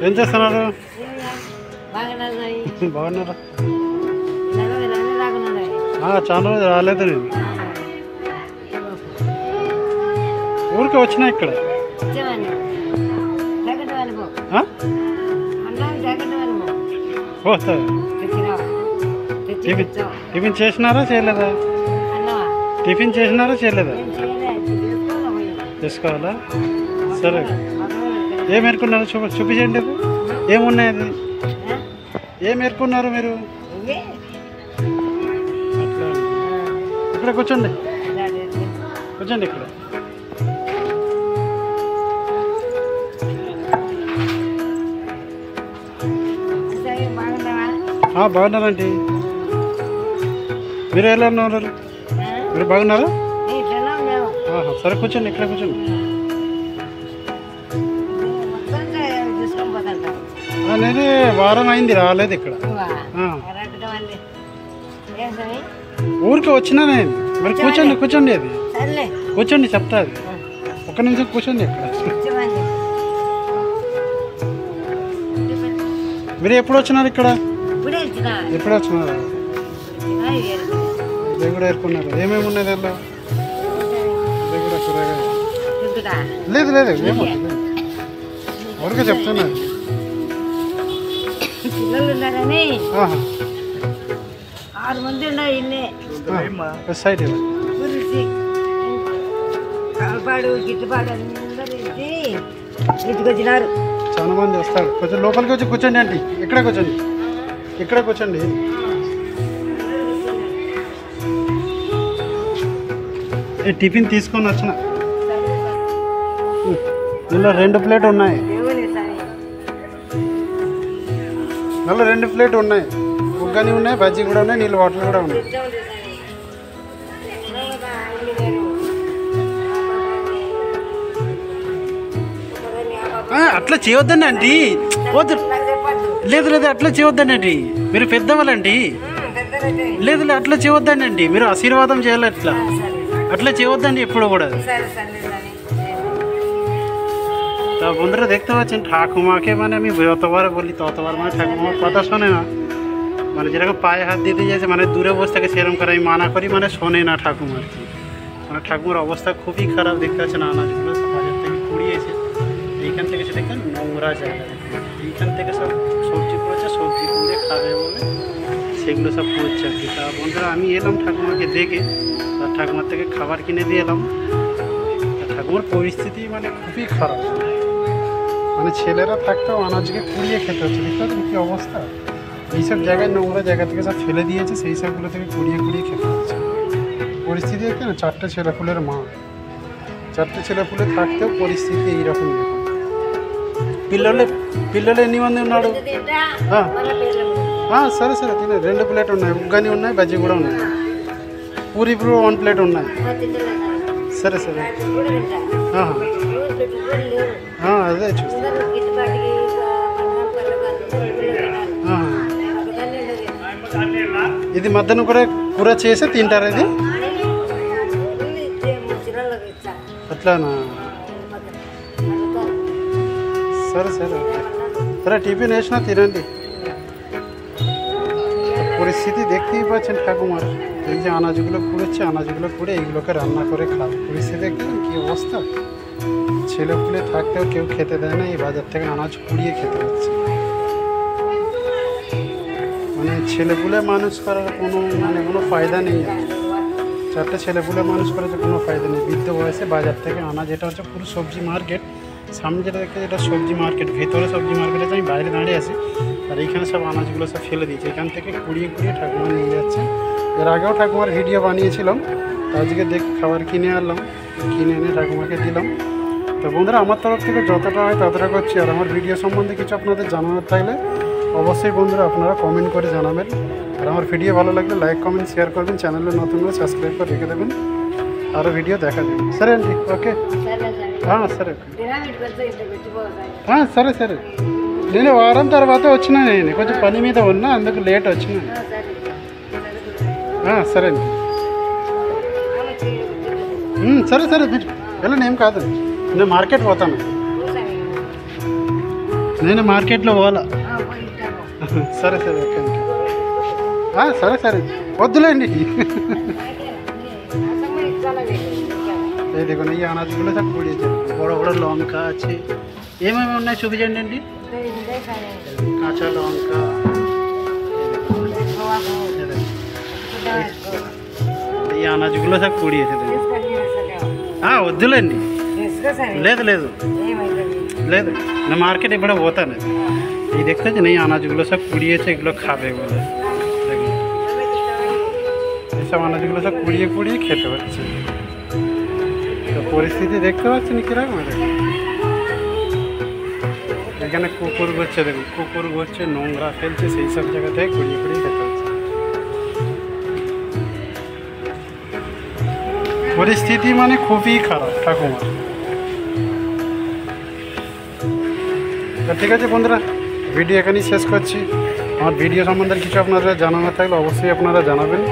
ఏం చేస్తున్నారు? బాగున్నారా? చాలా రోజు రాలేదు నేను. ఊరికే వచ్చినా ఇక్కడ. టిఫిన్ చేసినారా చేయలేదా? టిఫిన్ చేసినారా చేయలేదా? చేసుకోవాలా? సరే ఏం ఏరుకున్నారు చూపించండి. ఏమున్నాయి అది? ఏం ఏరుకున్నారు మీరు? ఇక్కడ కూర్చోండి, కూర్చోండి ఇక్కడ. బాగున్నారండి. మీరు ఎలా ఉన్నారు? మీరు బాగున్నారా? సరే కూర్చోండి, ఇక్కడ కూర్చోండి. నేనే వారం అయింది రాలేదు ఇక్కడ. ఊరికి వచ్చినా నేను. మరి కూర్చోండి కూర్చోండి, అది కూర్చోండి చెప్తా. అది ఒక్క నిమిషం కూర్చోండి ఇక్కడ. మీరు ఎప్పుడు వచ్చినారు ఇక్కడ? ఎప్పుడు వచ్చినారు? ఇది కూడా ఏరుకున్నారు. ఏమేమి ఉన్నది అలా? ఇది కూడా కూరగాయ లేదు లేదు, ఏమో ఊరికే చెప్తున్నారు. చాలా మంది వస్తారు. కొంచెం లోపలికి వచ్చి కూర్చోండి ఆంటీ. ఇక్కడ కూర్చోండి, ఇక్కడ కూర్చోండి. టిఫిన్ తీసుకొని వచ్చిన. ఇందులో 2 ప్లేట్ ఉన్నాయి. మళ్ళీ 2 ప్లేట్ ఉన్నాయి. ఉగ్గని ఉన్నాయి, బజ్జీ కూడా ఉన్నాయి, నీళ్ళు వాటర్ కూడా ఉన్నాయి. అట్లా చేయొద్దండి ఆంటీ. వద్దు, లేదు లేదు, అట్లా చేయొద్దండి ఆంటీ. మీరు పెద్దవాళ్ళండి. లేదు లేదు, అట్లా చేయొద్దండి ఆంటీ. మీరు ఆశీర్వాదం చేయాలి. అట్లా చేయొద్దండి ఎప్పుడు కూడా. बंधुरा देखते पाচ্ছেন ঠাকুমাকে মানে আমি যতবার বলি ততবার মানে ঠাকুমার কথা শোনে না। মানে যেরকম পায়ে হাত দিতে যাচ্ছে মানে দূরে বসে থেকে সেরকম করে আমি মানা করি মানে শোনে না ঠাকুমার। মানে ঠাকুমার অবস্থা খুবই খারাপ দেখতে পাচ্ছেন। আনাজগুলো সব বাজার থেকে কুড়িয়েছে। এইখান থেকে সেটা একটা নোংরা জায়গা। এইখান থেকে সব সবজি পড়েছে, সবজি কুড়িয়ে খাবে বলে সেগুলো সব পড়ছে আর কি। তা বন্ধুরা আমি এলাম ঠাকুমাকে দেখে, আর ঠাকুমার থেকে খাবার কিনে দিয়ে এলাম। ঠাকুমার পরিস্থিতি মানে খুবই খারাপ। মানে ছেলেরা থাকতেও আনাজকে কুড়িয়ে খেতে হচ্ছে। দেখতে পাচ্ছেন কী অবস্থা। এইসব জায়গায় নোংরা জায়গা থেকে সব ফেলে দিয়েছে, সেই সবগুলো থেকে কুড়িয়ে কুড়িয়ে খেতে হচ্ছে। পরিস্থিতি দেখতে না, 4টে ছেলেপুলের মা, 4টে ছেলেপুলে থাকতেও పరిస్థితి এইরকম। పిల్లలు ఎన్ని ఉన్నాడు? సరే సరే తినే 2 ప్లేట్ ఉన్నాయి, ఉగ్గని ఉన్నాయి, బజ్జీ కూడా ఉన్నాయి, పూరి ఇప్పుడు 1 ప్లేట్ ఉన్నాయి। సరే సరే అదే చూస్తా। ఇది మధ్యాహ్నం కూడా కూర చేసి తింటారు ఇది అట్లానా? సరే సరే సరే টিফিন వేసినా తినండి। পরিস্থিতি দেখতেই পাচ্ছেন ঠাকুমার। এই যে আনাজগুলো কুড়েছে, আনাজগুলো কুড়ে এইগুলোকে রান্না করে খাবে। পরিস্থিতি দেখতেন কী অবস্থা। ছেলেপুলে থাকতেও কেউ খেতে দেয় না, এই বাজার থেকে আনাজ কুড়িয়ে খেতে হচ্ছে। মানে ছেলেপুলে মানুষ করার কোনো ফায়দা নেই। 4টে ছেলেপুলে মানুষ করার কোনো ফায়দা নেই। বৃদ্ধ বয়সে বাজার থেকে আনাজ, এটা হচ্ছে পুরো সবজি মার্কেট। সামনে যেটা দেখতে যেটা সবজি মার্কেট, ভেতরে সবজি মার্কেট আছে। আমি বাইরে দাঁড়িয়ে আছি আর এইখানে সব আনাজগুলো সব ফেলে দিয়েছে। এখান থেকে কুড়িয়ে কুড়িয়ে ঠাকুমা নিয়ে যাচ্ছে। এর আগেও ঠাকুমার ভিডিও বানিয়েছিলাম, আজকে খাবার কিনে আনলাম, কিনে এনে ঠাকুমাকে দিলাম। তো বন্ধুরা আমার তরফ থেকে যতটা হয় ততটা করছি। আর আমার ভিডিও সম্বন্ধে কিছু আপনাদের জানানোর থাকলে অবশ্যই বন্ধুরা আপনারা কমেন্ট করে জানাবেন। আর আমার ভিডিও ভালো লাগলে লাইক কমেন্ট শেয়ার করবেন, চ্যানেলে নতুন হলে সাবস্ক্রাইব করে রেখে দেবেন, আরও ভিডিও দেখা দেবেন। సరే అండి, ఓకే సరే సరే సరే నేను వారం తర్వాత వచ్చినా, నేను కొంచెం పని మీద ఉన్నా, అందుకు లేట్ వచ్చినా। సరే అండి, సరే సరే వెళ్ళండి, ఏం కాదు, నేను మార్కెట్ పోతాను। నేను మార్కెట్లో పోవాలా సరే సరే ఓకే అండి సరే సరే వద్దులేండి ये देखो ना ये अनाज गुलो सब पूरी बड़ा बड़ा लौंका अच्छे ఏమేమి ఉన్నాయి చూపించండి అండి కాచా లौंका ఈ అనాజ్ గులో सब पूरी వద్దులేండి లేదు లేదు లేదు मैं मार्केट बड़ा होता ना ये देखते हैं नहीं अनाज गुलो सब पूरी एगुलो खाबे बोले এইসব अनाजगुलो सब পুড়িয়ে পুড়িয়ে খেতে হচ্ছে তো পরিস্থিতি দেখতে পাচ্ছেন কিরকম এখানে কুকুর ঘুরছে দেখুন কুকুর ঘুরছে নোংরা ফেলছে সেই সব জায়গা থেকে কুড়িয়ে কুড়িয়ে খেতে হচ্ছে পরিস্থিতি মানে খুবই খারাপ ঠাকুমা ঠিক আছে বন্ধুরা ভিডিও এখানেই শেষ করছি আমার ভিডিও সম্বন্ধে কিছু আপনারা জানানো থাকলে অবশ্যই আপনারা জানাবেন